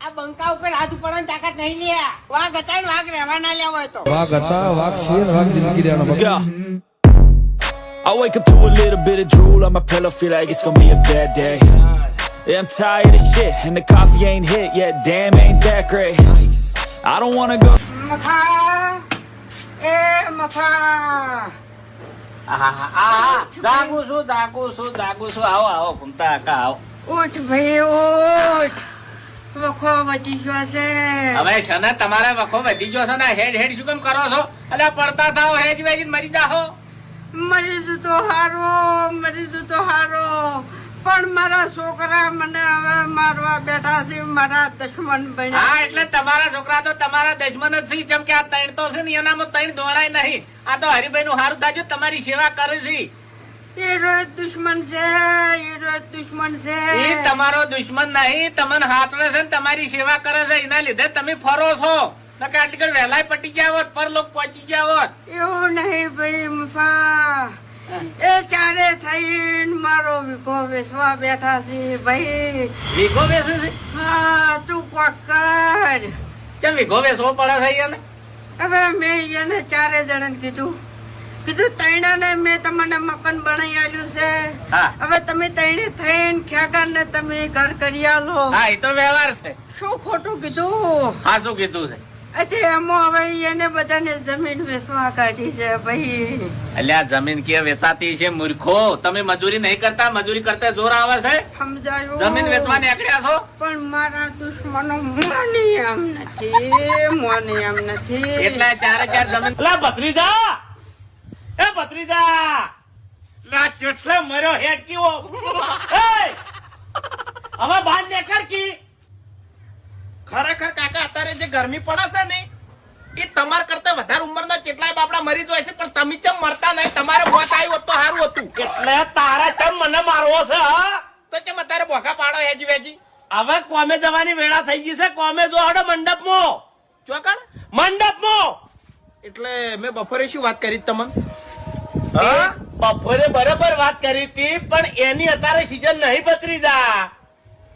આ બંકા ઉપર હાથ ઉપાડવાની તાકાત નહીં લે. વાઘ હતા ને વાઘ રહેવા ના લેવો હોય તો. વાઘ હતા, વાઘ શેર, વાઘ જિંદગી રહેવાનો. Let's go. I wake up to a little bit of drool on my pillow, feel like it's gonna be a bad day. Yeah, I'm tired of shit, and the coffee ain't hit yet. Damn, ain't that great. I don't wanna go. મફા એ મફા જાગું છું આવો ઘૂમતા કાકા આવો. ઉઠ ભાઈ ઉઠ. વખો વધી ગયો છે. હવે શને તમારે વખો વધી ગયો છે ને હેડ શું કેમ કરો છો? અલ્યા પડતા થાઓ હેજ વેજ મરી જાઓ. મરી જુ તો હારો પણ મારા છોકરા મને હવે મારવા બેઠા છે. મારા દુશ્મન બન્યા. હા એટલે તમારા છોકરા તો તમારા દુશ્મન જ છે. જેમ કે આ ત્રણ તો છે ને એનામાં ત્રણ દોડાય નહીં. આ તો હરિભાઈ નું સારું થાજો તમારી સેવા કરે છે. એ રોજ દુશ્મન છે. એ તમારો દુશ્મન નહીં, તમને હાથવે છે ને તમારી સેવા કરે છે. એના લીધે તમે ફરો છો. નકે આટલી ઘડી વહેલાય પટી ગયા હોત, પર લોક પહોંચી ગયા હોત. એવું નહીં ભાઈ મફા. એ ચારે થઈને મારો વિકો વેચવા બેઠા છે ભાઈ. વીઘો વેચે છે? હા તું કોક કર. ચમ વીઘો વેચવો પડે છે એને? હવે મેં એને ચારે જણાને કીધું તૈણાને મેં તમને મકાન બનાવી આલ્યું છે. હા. હવે તમે તૈણે થઈને ખેગર ને તમે ઘર કરી આલો. હા એ તો વ્યવહાર છે. શું ખોટું કીધું? હા શું કીધું છે? એટલે એમાં હવે એને બધાને જમીન વેચવા કાઢી છે ભાઈ. અલ્યા જમીન કે વેચાતી છે મૂર્ખો? તમે મજૂરી નહીં કરતા? મજૂરી કરતા જોર આવે છે? સમજાયું? જમીન વેચવા નીકળ્યા છો? પણ મારા દુશ્મનો મોને એમ નથી. એટલે ચારે ચાર જમીન. અલા ભત્રીજા, એ ભત્રીજા, લા ચટલે મર્યો હેડ કીવો. એ હવે બાર નીકળ કી. ખરેખર કાકા અત્યારે જે ગરમી પડે છે ને એ તમાર કરતા વધારે ઉંમરના કેટલાય બાપડા મરી જાય છે, પણ તમે ચમ મરતા નહીં? તમારે મોત આવ્યું હોત તો સારું હતું. એટલે તારા ચમ મને મારવો છે? હા તો ચમ અત્યારે બોખા પાડો હેજી વેજી. હવે કોમે જવાની વેળા થઈ ગઈ છે. કોમે જો હડો મંડપમાં. ચોકણ મંડપમાં. એટલે મેં બપોરે શું વાત કરી તમને? બપોરે બરોબર વાત કરી હતી, પણ એની અત્યારે સીઝન નહીં ભત્રીજા.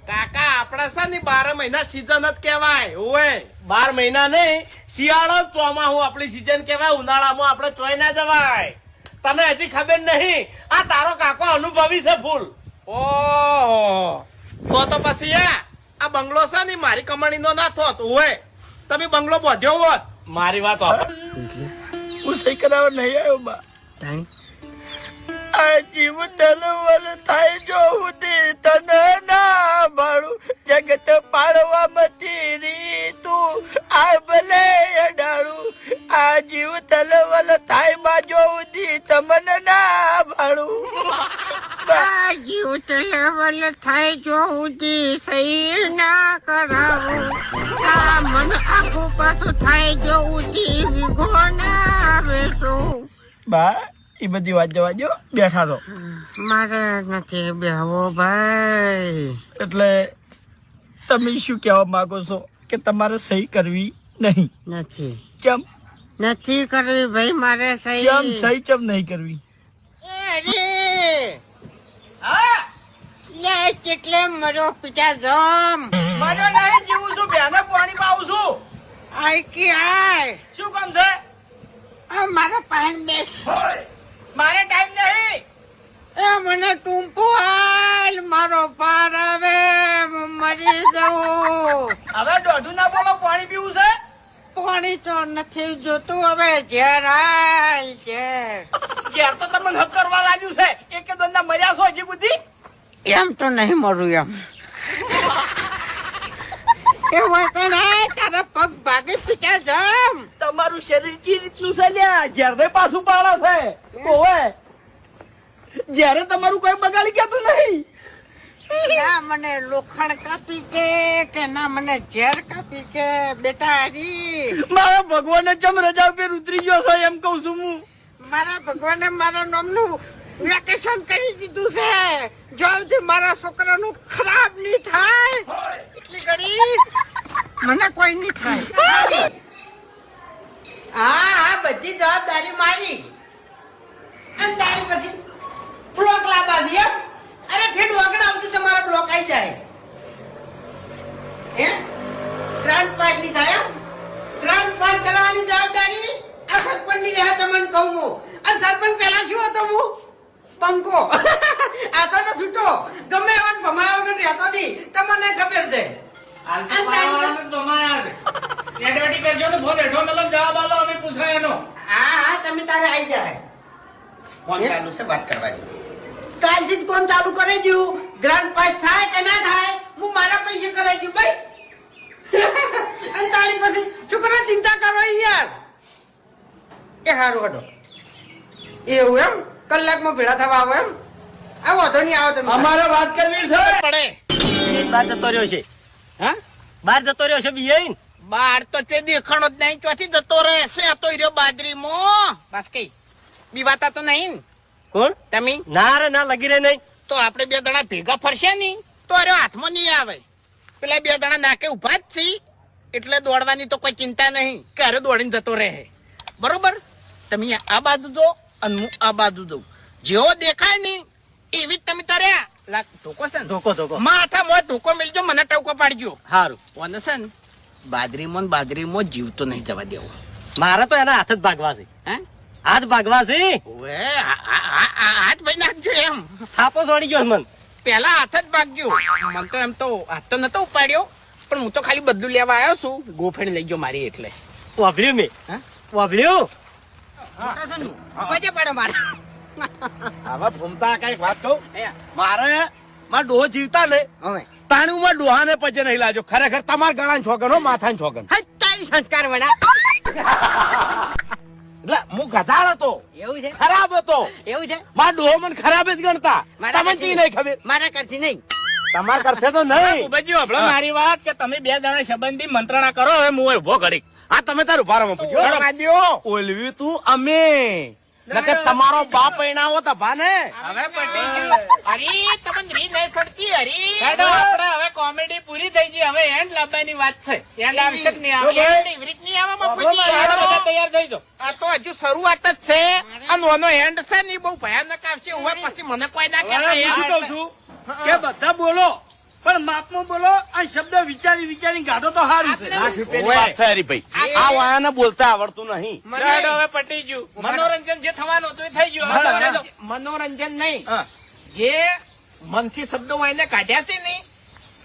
કાકા આપડે છે ને 12 મહિના સીઝન જ કેવાય. ઓય 12 મહિના નહીં, શિયાળો ચોમાસું આપણી સીઝન કેવાય. ઉનાળામાં આપડે ચોય ના જવાય. તને હજી ખબર નહીં? આ તારો કાકો અનુભવી છે ફૂલ. ઓહો તો પછી આ બંગલો છે ને મારી કમાણી નો ના થોત. ઓય તમે બંગલો બાંધ્યો હોત. મારી વાત હું સહી કરાવવા નહીં આવ્યો બા. આ જીવ તલવલ થાય જો ઉદી તને ના ભાડું. જગત પાડવા મતી રીતું આ ભલે અડાડું. આ જીવ તલવલ થાય બાજો ઉદી તમને ના ભાડું. જીવ તલવલ થાય જો ઉદી સહી ના કરાવું. આ મન આખું પાછું થાય જો ઉદી વિગો ના વેચું. બા એ બધી વાત જવા દો, બેઠા તો. મારે નથી બેહવો ભાઈ. એટલે તમે શું કહેવા માંગો છો કે તમારે સહી કરવી નહીં? ચમ નથી કરવી ભાઈ મારે સહી. ચમ નહીં કરવી? કેટલે મર્યો પીટા જમ. મારો નહીં જીવું છું. બેને પાણી પાવું છું. આય કે આય. શું કામ છે? આ મારા પાન બેસ. મારે ટાઈમ નહીં. એ મને ટૂંપો હાલ. મારો પાર આવે મરી જવું. હવે દોઢું ના બોલો, પાણી પીવું છે. પાણી તો નથી જોતું હવે. ઝેર હાલ ઝેર. ઘેર તો તમને હક કરવા લાગ્યું છે. એક દોના મર્યા છો હજી બુદ્ધિ? એમ તો નહીં મરું એમ. એ હોય તારા પગ ભાગે પીટા જમ. તમારું શરીર ચી રીતનું છે લ્યા? જ્યારે પાછું પાડે છે. ઓવે જ્યારે તમારું કોઈ બગાડી ગયું નહીં. ના મને લોખંડ કાપી કે ના મને ઝેર કાપી કે બેટા હરી. મારા ભગવાને ચમ રજા ઉપર ઉતરી ગયો છે એમ કઉ છું હું. મારા ભગવાને મારા નામનું વેકેશન કરી દીધું છે. જો સુધી મારા છોકરાનું ખરાબ નહીં થાય એટલી ઘડી મને કોઈ નહીં થાય. હા બધી જવાબદારી મારી. અને તારી પછી બ્લોક લાવવા દે. અરે ઠેડ વગર આવતી તમારા બ્લોક આવી જાય. હે ગ્રાન્ડ પાસ ની થાય એમ? ગ્રાન્ડ પાસ કરાવવાની જવાબદારી આ સરપંચ ની રહે તમને કહું હું. અને સરપંચ પહેલા શું હતો હું? પંકો. આ તો ને છૂટો ગમે એવા ભમાયા વગર રહેતો નહીં, તમને ખબર છે. એડવર્ટી કરજો તો ફોન હેઠો મતલબ જવાબ આલો, અમે પૂછાય એનો. હા હા તમે તારે આવી જાય. ફોન ચાલુ છે, વાત કરવાની. કાલથી જ કોણ ચાલુ કરી દઉં. ગ્રાન્ડ પાસ થાય કે ના થાય હું મારા પૈસે કરાવી દઉં ભાઈ. અને તારી પછી છોકરા ચિંતા કરો યાર. એ હારું હડો. એવું એમ કલાકમાં ભેળા થવા આવો એમ? આવો તો નહીં આવો તમે. અમારે વાત કરવી છે. પડે બહાર જતો રહ્યો છે. હા બહાર જતો રહ્યો છે બિયાઈ. બાર તો તે દેખાણો જ નહીં, ચોથી જતો રહેશે. આ તો રહ્યો બાજરીમાં. બસ કઈ બીવાતા તો નહીં ને કોણ? તમે? ના રે ના લગી રે નહીં. તો આપણે બે દણા ભેગા ફરશે નહીં તો અરે હાથમાં નહીં આવે. પેલા બે દણા નાકે ઉભા જ છે એટલે દોડવાની તો કોઈ ચિંતા નહીં કે અરે દોડીને જતો રહે. બરોબર? તમે આ બાજુ જો અને હું આ બાજુ જઉં. જેવો દેખાય નહીં એવી જ તમે તર્યા. ધોકો છે ને? ધોકો માથામાં ધોકો મિલજો, મને ટવકો પાડજો. સારું. કોને છે ને બાજરીમાં જીવતો નહીં જવા દેવો. મારે તો એના હાથ જ ભાગવા છે. હે હાથ ભાગવા છે. ઓવે હાથ ભાઈ નાખજો એમ. થાપો છોડી ગયો મન. પેલા હાથ જ ભાગજો. મને તો એમ તો હાથ તો નતો ઉપાડ્યો, પણ હું તો ખાલી બદલું લેવા આવ્યો છું. ગોફેણ લઈ ગયો મારી એટલે. વાભર્યું મેં. હા? વાભર્યું. પજે પડે મારે. હવે ભૂમતા કઈક વાત કહું. મારે મારા ડોહો જીવતા ને હવે તાણું માં ડોહાને પજે નહીં લાજો. ખરેખર તમારા ગળાને છોગન હો, માથાને છોગન. હા, તારી સંસ્કાર વડા. એટલે હું ગધાડ હતો, એવું છે? ખરાબ હતો. એવું છે? મારા ડોહો મને ખરાબ જ ગણતા. મારા તમને કરતી- ચી નહીં ખબર? મારા કરતી નહીં. તમારા કરશે તો નહીં. ઉભેજી હભળો મારી વાત કે તમે બે જણા સંબંધી મંત્રણા કરો. હવે હું ઉભો ઘડી. આ તમે તારું ભારમાં પૂછ્યો. ઓલવી તું અમે નકર તમારો બાપ એનાવો તો ભાને. હવે પટી ગયું. અરે તમને રીત નહીં પડતી. હેડો, આપણે હવે કોમેડી પૂરી થઈ ગઈ. હવે એન્ડ લાવવાની વાત છે. એન્ડ આવશે કે નહીં આવે? રીત નહીં આવે બાપુજી. હેડો, બધા તૈયાર થઈ જાઓ. આ તો હજુ શરૂઆત જ છે અને ઓનો એન્ડ છે ને ઈ બહુ ભયાનક આવશે. હવે પછી મને કોઈ ના હવે હું શું કહું છું કે બધા બોલો પણ માપમાં બોલો. આ શબ્દ વિચારી ગાઢો તો સારું છે. લાખ રૂપિયાની વાત છે હરીભાઈ. આ વાયાને બોલતા આવડતું નહીં. હેડો, હવે પટી ગયું. મનોરંજન જે થવાનું હતું એ થઈ ગયું. હવે બધા જાઓ. મનોરંજન નહીં, હા. જે મનથી શબ્દો હોય એને કાઢ્યા છે ને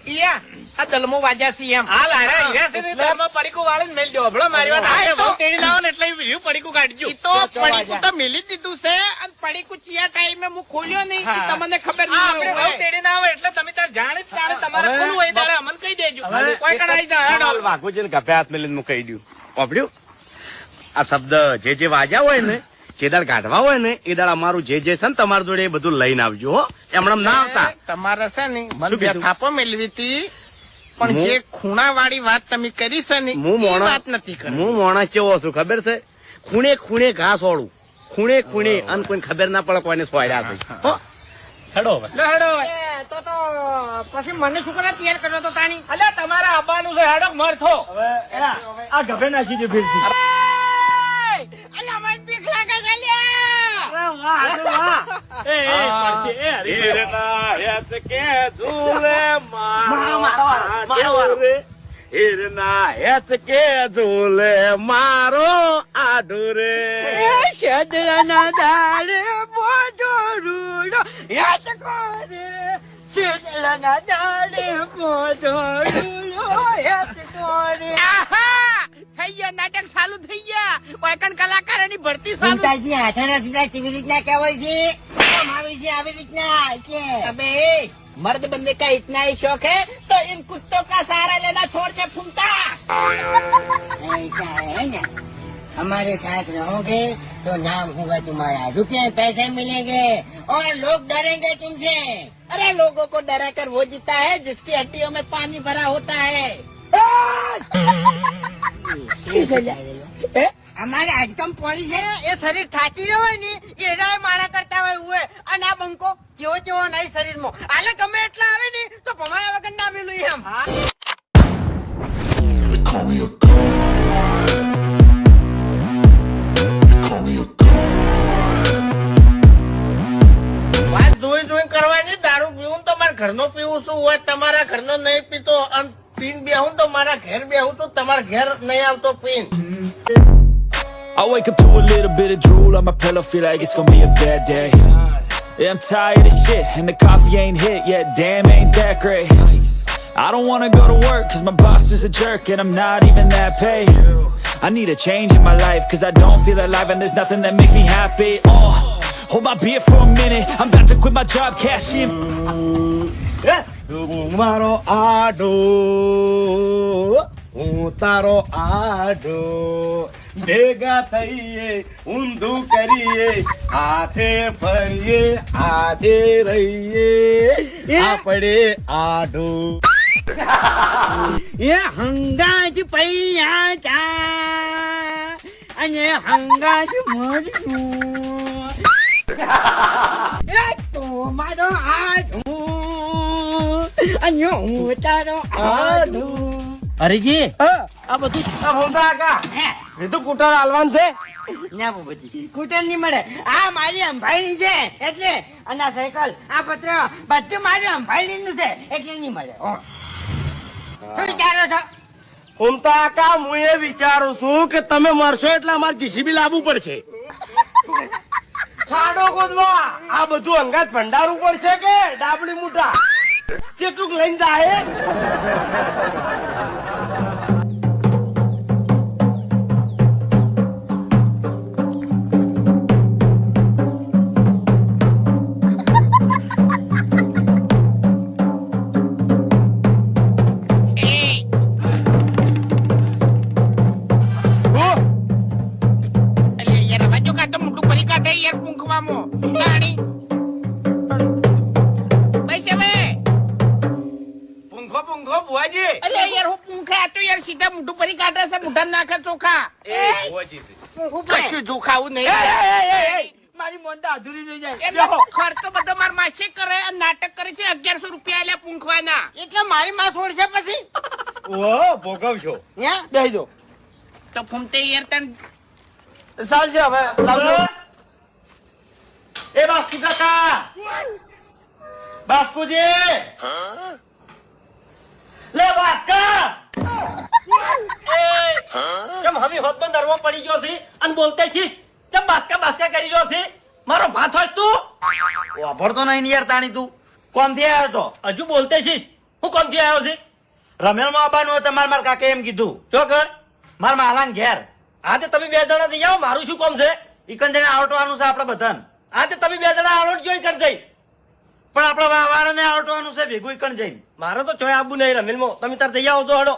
ઈ આ દલમો વાજ્યા છે એમ. હાલ હારે હીરા છે ને તેમાં પડીકું વાળીને મેલ દો. હભળો મારી વાત. હા, આપણે એ તો- વહુ તેડી લાવો ને એટલે એ રહ્યું પડીકું કાઢજો. ઈ તો પડીકું તો મેલી જ દીધું છે અને પડીકું ચિયા ટાઈમે હું ખોલ્યો નહીં કે હા. તમને ખબર હા, આપણે નહીં વહુ હોય. તેડી ના આવે એટલે તમે તાર જાણી જ જાણે તમારે ખોલવું હોય ત્યારે અમને કહી દેજો. કોઈ કણાઈ જા. હેડો. વાઘુજી ને ગભે હાથ મેલીને હું કહી દઉં. વાપર્યું? આ શબ્દ જે વાજ્યા હોય ને, જે દાળ કાઢવા હોય ને એ દાળ અમારું જે છે ને તમારી જોડે એ બધું લઈને આવજો હો. એમણે ના આવતા. તમારે છે ને શું મન બે કીધું? થાપો મેળવી હતી પણ હું- જે ખૂણા વાળી વાત તમે કરી છે ને હું ઈ મોણા વાત નથી કરી. હું મોણા કેવો છું ખબર છે? ખૂણે ખૂણે ઘાસ ઓળું, ખૂણે ખૂણે અને કોઈ ખબર ના પડે કોઈને સોયડા છે. હો. હેડો હવે. લે, હેડો હવે. તો પછી મને શું કરે તૈયાર કર્યો તો તાણી. અલ્યા તમારે આવવાનું છે. હેડો મરથો. આ ગભે નાસી દે ફેરથી. અલા મને બીક લાગે છે લ્યા. એ પડશે એ હરી. હીરના હેત કે ઝૂલે મારો હીરના હેત કે ઝૂલે મારો આઢુરે. શેદરાના દાડે મોજો રૂડો યાદ કરે. શેદરાના દાડે મોજો રૂડો યાદ કરે. આહા! થઈ ગયા નાટક ચાલુ થઈ ગયા. વાયકણ કલાકારોની ભરતી ચાલુ. ચિંતાજી હાથાના સુધા કેવી રીતના કહેવાય છે? આમ આવી છે આવી રીતના એટલે अबे मर्द बंदे का इतना ही शौक है तो इन कुत्तों का सहारा लेना छोड़ दे फूमता. ऐसा है ना, हमारे साथ रहोगे तो नाम होगा तुम्हारा, रुपये पैसे मिलेंगे और लोग डरेंगे तुमसे. अरे लोगों को डरा कर वो जीता है जिसकी हड्डियों में पानी भरा होता है. અમારે આજકમ પડી છે એ શરીર થાચી રહ્યો હોય ને એના મારા કરતા હોય ઉએ અને આ બંકો જેવો જેવો નહીં શરીરમાં આલે ગમે એટલા આવે ને તો ભમાયા વગર ના મેલું એમ. વાત જોઈ જોઈ કરવાની. દારૂ પીવું તો મારા ઘરનો પીવું શું હોય, તમારા ઘરનો નહીં પીતો અને પીન બેહું તો મારા ઘેર બેહું તો તમારા ઘેર નહીં આવતો pin. I wake up to a little bit of drool on my pillow, feel like it's gonna be a bad day. Yeah, I'm tired of shit, and the coffee ain't hit yet, damn, ain't that great. I don't wanna go to work, cause my boss is a jerk, and I'm not even that paid. I need a change in my life, cause I don't feel alive, and there's nothing that makes me happy. Oh, hold my beer for a minute, I'm about to quit my job, cash in. મારો આડો હું તારો આડો ભેગા થઈએ ઊંધું કરીએ હાથે ફરીએ હાથે રહીએ આપણે આડો એ હંગાજ પૈયા ચા અને હંગાજ મરચું એ તો મારો આડું અને હું તારો આડું. હરીજી આ બધું લીધું કુટર હાલવાન છે ના બાબુજી કૂટર નહીં મળે. આ મારી અંભાઈની છે એટલે અને આ સાયકલ આ પત્ર બધું મારી અંભાઈનું છે એટલે નહીં મળે. શું વિચારો છો? ઉમતા કા હું એ વિચારું છું કે તમે મરશો એટલે અમારે જીસીબી લાવવું પડશે ખાડો ખોદવા. આ બધું અંગાત ભંડારવું પડશે કે ડાબડી મૂઠા કેટલું લઈને જાય. મારી મોંડા અધૂરી રહી જાય. ખર્ચો બધો માર માસી કરે અને નાટક કરે છે 1100 રૂપિયા એટલે પૂંખવાના. એટલે મારી માં છોડશે પછી ભોગવશો બેહી જો તો ફૂમતે યાર તન ચાલશે હવે લાવજો. એ બાસ્કુ કાકા બાસ્કુજી લે બાસ્કા કેમ હમી હોત તો નરવો પડી ગયો છે અને બોલતે છે કેમ બાસ્કા બાસ્કા કરી રહ્યો છે? મારો ભાત હોય તું વાપરતો નહીં યાર તાણી તું કોમ થી આવ્યો તો હજુ બોલતે છે હું કોમ થી આવ્યો છે? રમેલ માં આવવાનું હોય તમારે મારા કાકે એમ કીધું જો કર મારા માલાન ઘેર આજે તમે બે જણા જઈ આવો. મારું શું કામ છે? ઈકન જઈને આવટવાનું છે આપડે બધાને આજે તમે બે જણા આવડો જોઈ કર જઈ. પણ આપડે વાવાને આવટવાનું છે ભેગું ઈકન જઈને. મારે તો ચોય આબુ નહીં રમેલમાં. તમે તાર જઈ આવો તો હડો.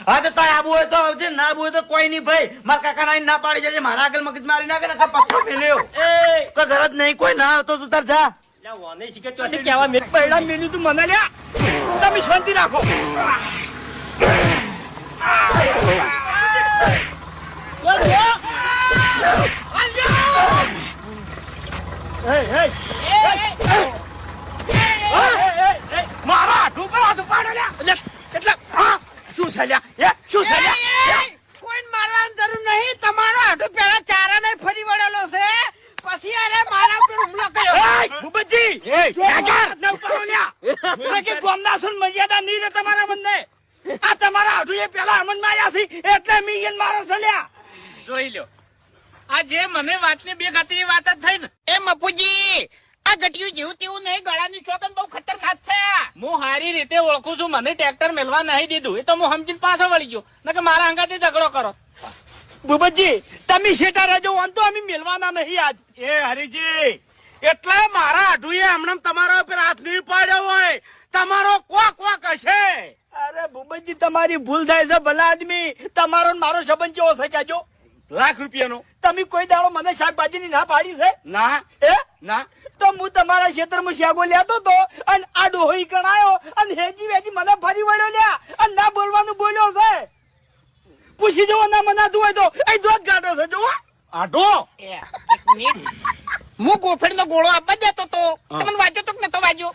હા તો તારે આબુ હોય તો આવજે ના આબુ હોય તો કોઈ નહીં ભાઈ. મારા કાકા ના પાડી જજે. મારા આગળ મગજ મારી નાખે ને પથ્થર ફેલ્યો એ તો ઘર જ નહીં કોઈ ના આવતો તું તાર જા. લ્યા વાને શીખે ચોથી કેવા મેં પહેલા મેન્યુ તું મને લ્યા તમે શાંતિ રાખો. મારા હાથ ઉપર હાથ ઉપાડો લ્યા. એટલે શું છે લ્યા? શું છે લ્યા? કોઈ મારવાની જરૂર નહીં. તમારો આડો પેલા ચારા નહીં ફરી વળેલો છે પછી અરે મારા ઉપર હુમલો કર્યો. ભૂપતજી મર્યાદા નહીં રહે તમારા બંને. આ તમારા હાડુ એ પેલા અમન માં આવ્યા છે એટલે મી એને મારા સલ્યા. જોઈ લ્યો આ જે મને વાતની બે ગતિની વાત જ થઈ ને એ મપુજી આ ગટિયું જેવું તેવું નહીં. ગળાની ચોકન બહુ ખતરનાક છે. હું સારી રીતે ઓળખું છું. મને ટ્રેક્ટર મેલવા નહીં દીધું એ તો હું સમજીને પાછો વળી ગયો નકર મારા અંગાથી ઝઘડો કરો. ભૂપતજી તમે શેટા રહેજો આમ તો અમે મેલવાના નહીં આજ. એ હરીજી એટલે મારા હાડુએ હમણાં તમારા ઉપર હાથ નહીં પાડ્યો હોય તમારો કોક હશે. અરે ભૂપતજી તમારી ભૂલ થાય છે ભલા આદમી. તમારો ને મારો સંબંધ કેવો છે કહેજો. લાખ રૂપિયાનો તમે કોઈ દાડો મને શાકભાજી ની ના પાડી છે? ના એ ના તો હું તમારા ક્ષેત્રમાં શાકો લેતો તો અને આ ડોહી કણાયો અને હેજી વેજી મને ફરી વળ્યો લ્યા અને ના બોલવાનું બોલ્યો છે. પૂછી જવો ના મનાતું હોય તો એ દોધ ગાડો છે જુઓ આઢો. એક મિનિટ હું ગોફેડ નો ગોળો આપવા જતો તો તમને વાંચ્યો તો કે નતો વાંચ્યો?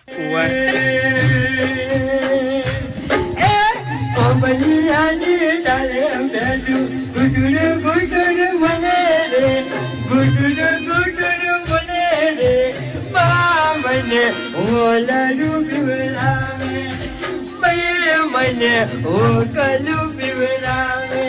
મને ઓકલું પીવડાવે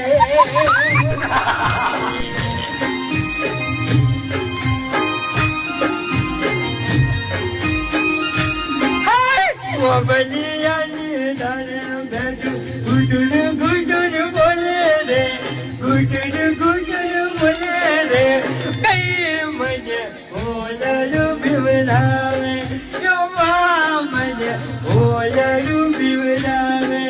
બનિયાની ડાળે બેઠું ગુટુર ગુટુર બોલે રે ગુટુર ગુટુર બોલે રે કઈ મને ઓલરું પીવડાવે મને ઓલરું પીવડાવે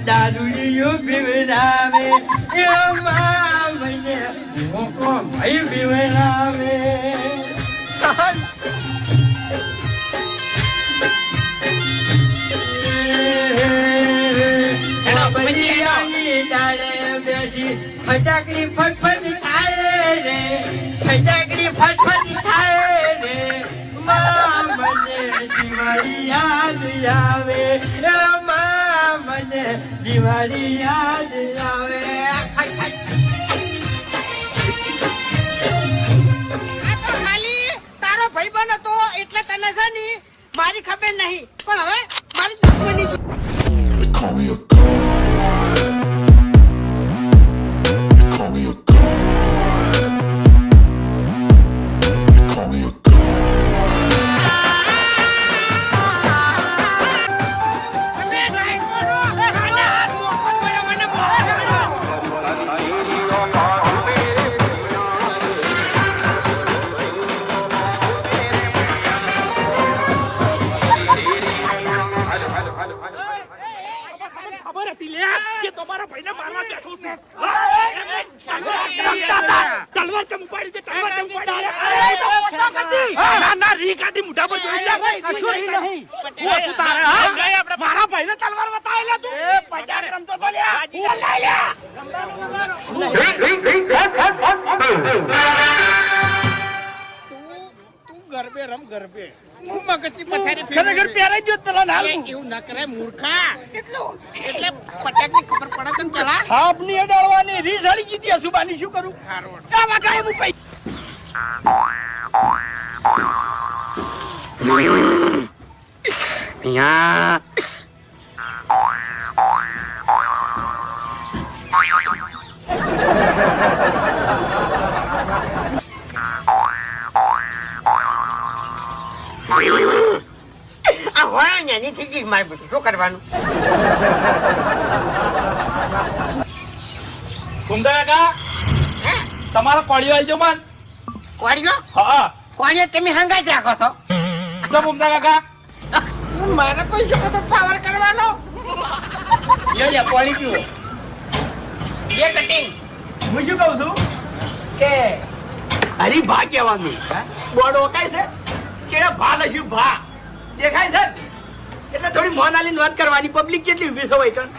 દારૂડિયો પીવડાવે એમાં મને મોકો ભાઈ પીવડાવે ફટાકડી ફટફટી થાય રે ફટાકડી ફટફટી થાય રે મને દિવાળી યાદ આવે મને દિવાળી યાદ આવે ખાલી તારો ભાઈબંધ હતો એટલે તને છે ને મારી ખબર નહીં પણ હવે મારી દુશ્મની Call me a god. Call me a god. Call me a god. ખબર હતી લે કે તમારા ભાઈને મારવા બેઠો છે તલવાર ચમ ઉપાડી દે તલવાર ચમ ઉપાડી ના ના રી કાઢી મુઠા પર જોઈ લે કશું રી નહીં ઓ તું તારે હા આપણે મારા ભાઈને તલવાર બતાવી લે તું એ પચાસ રમતો તો લે લઈ લે તું ગરબે રમ ગરબે હું મગજની પથારી ખરેખર પહેરાઈ ગયો પેલા લાલ એવું ના કરે મૂર્ખા એટલે પટાકની ખબર પડે તને પેલા આપની અડાડવાની રીસ હળી જીતી અસુબાની શું કરું આ વાકાય હું પૈ અહીંયા આ હોય ને થઈ ગઈ મારે બધું શું કરવાનું કુંડા કાકા તમારો કોળિયો આલજો મન કોળિયો હા કોળિયો તમે હંગાઈ રાખો છો જો કુંડા કાકા મારે કોઈ શું તો પાવર કરવાનો લે પાણી પીવો બે કટિંગ હું શું કહું છું કે હરી ભા કહેવાનું બોર્ડ ઓકાય છે ચેડા ભા લખ્યું ભા દેખાય છે એટલે થોડી મોનાલી વાત કરવાની પબ્લિક કેટલી ઉભી છે હોય કણ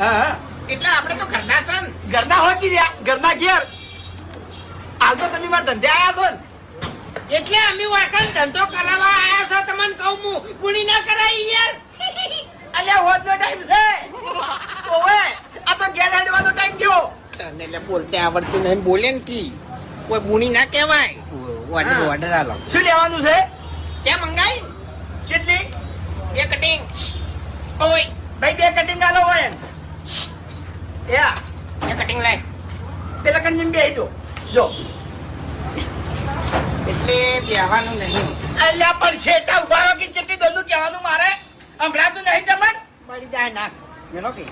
હા એટલે આપણે તો ઘરના સન ઘરના હોય કે ઘરના ઘેર હાલ તો તમે મારા ધંધે આયા છો ને એટલે અમે વાકન ધંધો કરાવવા આયા છો તમને કહું હું ગુણી ના કરાય યાર અલ્યા હોદનો ટાઈમ છે ઓવે આ તો ઘેર હેડવાનો ટાઈમ થયો તને એટલે બોલતે આવડતું નહીં બોલે ને કી કોઈ ગુણી ના કહેવાય ઓર્ડર આલો શું લેવાનું છે ક્યાં મંગાઈ કેટલી બે કટિંગ ઓય ભાઈ બે કટિંગ આલો હોય એમ યા બે કટિંગ લાય પેલા કંજીમ બે દો જો એટલે બેહવાનું નહીં અલ્યા પણ શેટા ઉભા રહો કે ચેટલી દોનું કહેવાનું મારે હમણાં નહીં તમને બળી જાય નાખ મેનો કે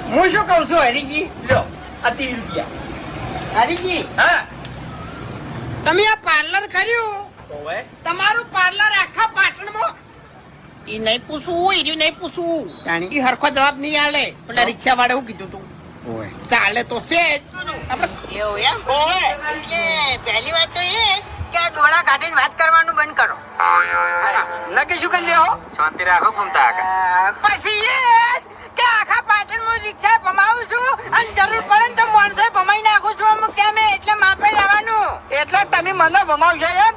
હું શું કહું છું હરીજી લ્યો આ 30 રૂપિયા હરીજી હા તમે આ પાર્લર કર્યું ઓવે તમારું પાર્લર આખા પાટણમાં ઈ નહીં પૂછવું ઈ નહીં પૂછવું ઈ હરખો જવાબ નહીં આલે પેલા રિક્ષા વાળા શું કીધું તું ચાલે તો છે જ આપણે એવું એમ એટલે પહેલી વાત તો એ કે ડોળા કાઢીને વાત કરવાનું બંધ કરો. નક્કી શું કરી લ્યો શાંતિ રાખો ઘૂમતા કાકા. પછી એ કે આખા પાટણમાં રિક્ષા ભમાવું છું અને જરૂર પડે ને તો માણસો ભમાઈ નાખું છું અમુક ત્યાં મેં એટલે માપે લેવાનું. એટલે તમે મને ભમાવશો એમ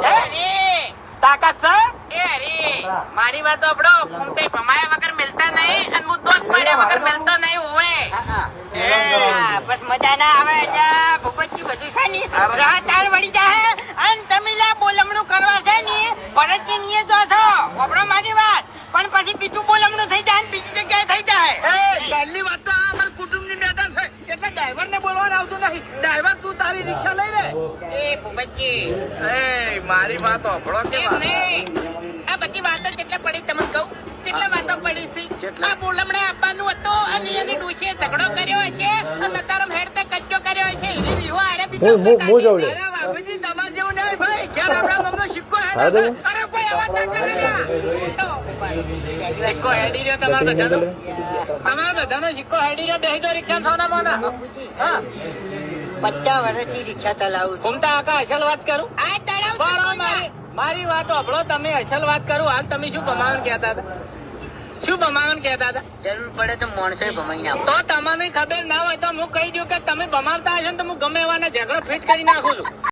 હરી, તાકાત છે એ હરી, મારી વાત સાંભળો. ઘૂમતે ભમાયા વગર મિલતા નહીં અને હું દોસ્ત પાડ્યા વગર મિલતો નહીં હોવે. બસ મજા ના આવે જા ભૂપતજી બધું છે ને રાહ તાર વળી જાય અને તમે લા બોલમણું કરવા છે ને ભરતજી નીએ તો છો વાપરો મારી વાત પણ પછી બીજું બોલમણું થઈ જાય ને બીજી જગ્યાએ થઈ જાય. પહેલી વાત તો આ અમારા કુટુંબની મેટર છે એટલે ડ્રાઈવર ને બોલવાનું આવતું નહીં. ડ્રાઈવર તું તારી રિક્ષા લઈ લે. એ ભૂપતજી, એ મારી વાત સાંભળો કે એમ નહીં. આ બધી વાતો કેટલે પડી તમને કહું? કેટલા વાતો પડી છે? આ બોલમણે આપવાનું હતું અને એની ડોશીએ ઝઘડો કર્યો હશે અને તારો હેડ કચ્ચો કર્યો હશે. એવી રીહો આરે બીજો અરે બાબુજી તમારે જેવું નહીં ભાઈ ઘેર આપણા ગામનો સિક્કો હે. અરે કોઈ અવાજ ના કરે. સિક્કો હેડી રહ્યો તમારા બધાનો. તમારા બધાનો સિક્કો હેડી રહ્યો. બેહી જો રિક્ષા સોના મોના. બાપુજી હા 50 વર્ષથી રિક્ષા ચલાવું છું. ઘૂમતા આકા અસલ વાત કરું. આ તળાવ બરાબર. મારી વાત સાંભળો. તમે અસલ વાત કરું. હાલ તમે શું ભમાવન કહેતા હતા? શું ભમાવન કહેતા હતા? જરૂર પડે તો માણસો ભમાઈ નાખો. તો તમને ખબર ના હોય તો હું કહી દઉં કે તમે ભમાવતા હશો ને તો હું ગમે એવાને ઝઘડો ફિટ કરી નાખું છું.